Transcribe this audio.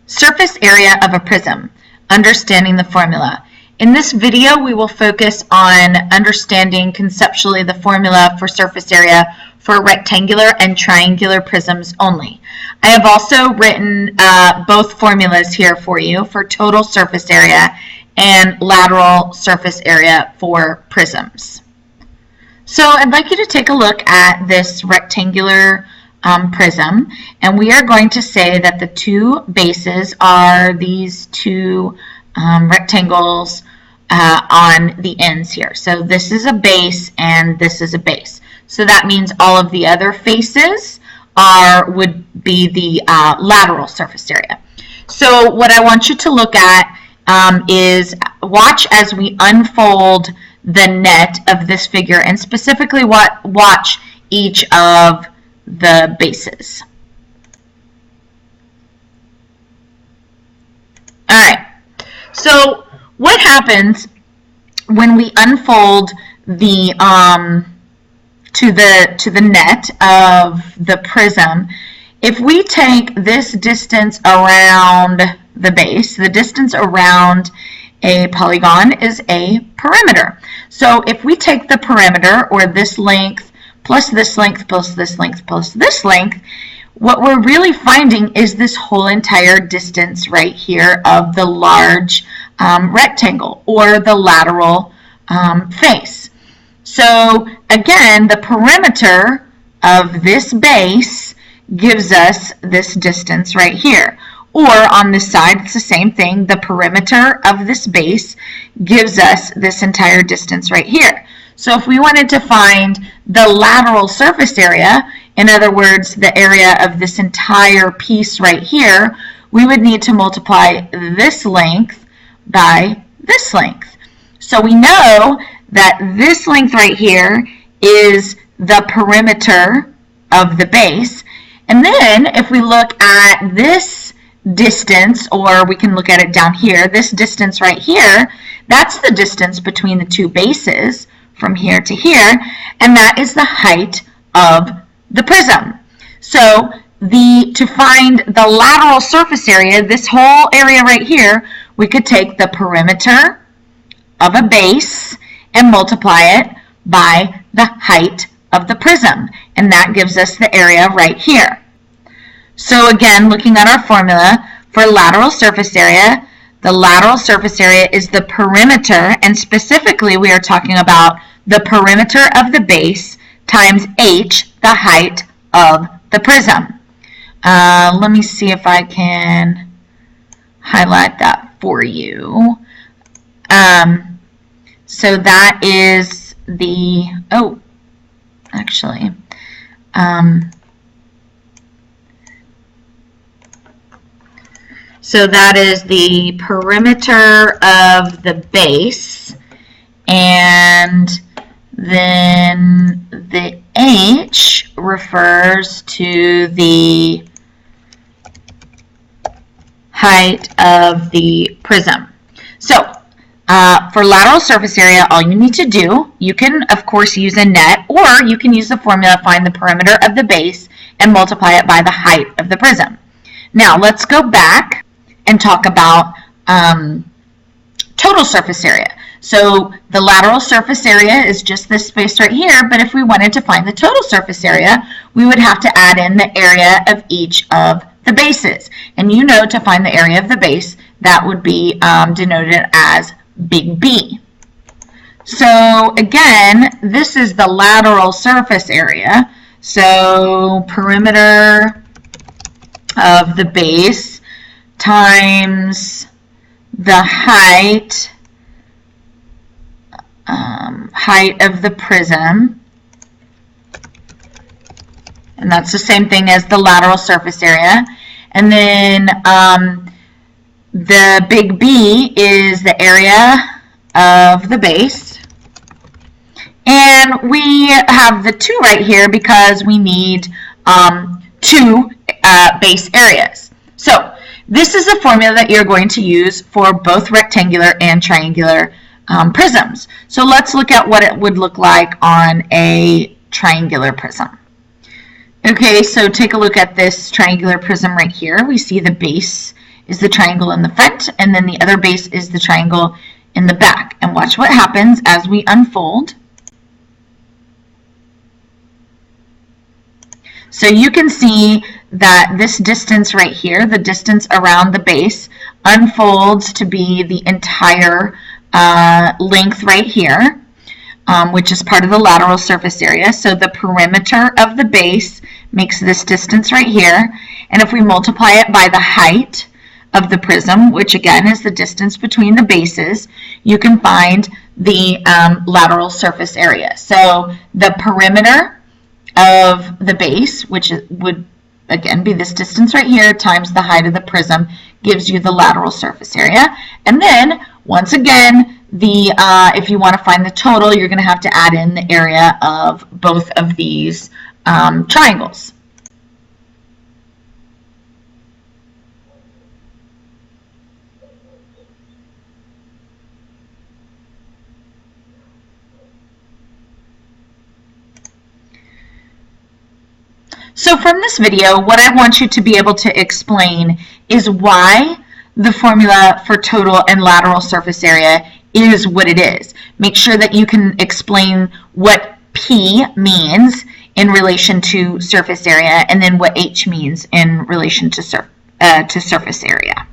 Surface area of a prism, understanding the formula. In this video, we will focus on understanding conceptually the formula for surface area for rectangular and triangular prisms only. I have also written both formulas here for you for total surface area and lateral surface area for prisms. So I'd like you to take a look at this rectangular prism, and we are going to say that the two bases are these two rectangles on the ends here. So this is a base and this is a base. So that means all of the other faces would be the lateral surface area. So what I want you to look at is watch as we unfold the net of this figure, and specifically watch each of the bases. All right, so what happens when we unfold the to the net of the prism? If we take this distance around the base, the distance around a polygon is a perimeter. So if we take the perimeter, or this length plus this length plus this length plus this length, what we're really finding is this whole entire distance right here of the large rectangle, or the lateral face. So again, the perimeter of this base gives us this distance right here. Or on this side, it's the same thing. The perimeter of this base gives us this entire distance right here. So if we wanted to find the lateral surface area, in other words, the area of this entire piece right here, we would need to multiply this length by this length. So we know that this length right here is the perimeter of the base. And then if we look at this distance, or we can look at it down here, this distance right here, that's the distance between the two bases from here to here, and that is the height of the prism. So to find the lateral surface area, this whole area right here, we could take the perimeter of a base and multiply it by the height of the prism, and that gives us the area right here. So again, looking at our formula for lateral surface area, the lateral surface area is the perimeter, and specifically we are talking about the perimeter of the base times h, the height of the prism. Let me see if I can highlight that for you. So that is the, so that is the perimeter of the base, and then the h refers to the height of the prism. So for lateral surface area, all you need to do, you can of course use a net, or you can use the formula, find the perimeter of the base and multiply it by the height of the prism. Now let's go back and talk about total surface area. So the lateral surface area is just this space right here, but if we wanted to find the total surface area, we would have to add in the area of each of the bases. And you know, to find the area of the base, that would be denoted as big B. So again, this is the lateral surface area. So perimeter of the base times the height of the prism, and that's the same thing as the lateral surface area. And then the big B is the area of the base, and we have the 2 right here because we need 2 base areas. So this is the formula that you're going to use for both rectangular and triangular prisms. So let's look at what it would look like on a triangular prism. Okay, so take a look at this triangular prism right here. We see the base is the triangle in the front, and then the other base is the triangle in the back. And watch what happens as we unfold. So you can see that this distance right here, the distance around the base, unfolds to be the entire length right here, which is part of the lateral surface area. So the perimeter of the base makes this distance right here. And if we multiply it by the height of the prism, which again is the distance between the bases, you can find the lateral surface area. So the perimeter of the base, which would again be this distance right here times the height of the prism, gives you the lateral surface area. And then once again, if you want to find the total, you're going to have to add in the area of both of these triangles. So from this video, what I want you to be able to explain is why the formula for total and lateral surface area is what it is. Make sure that you can explain what P means in relation to surface area, and then what H means in relation to surface area.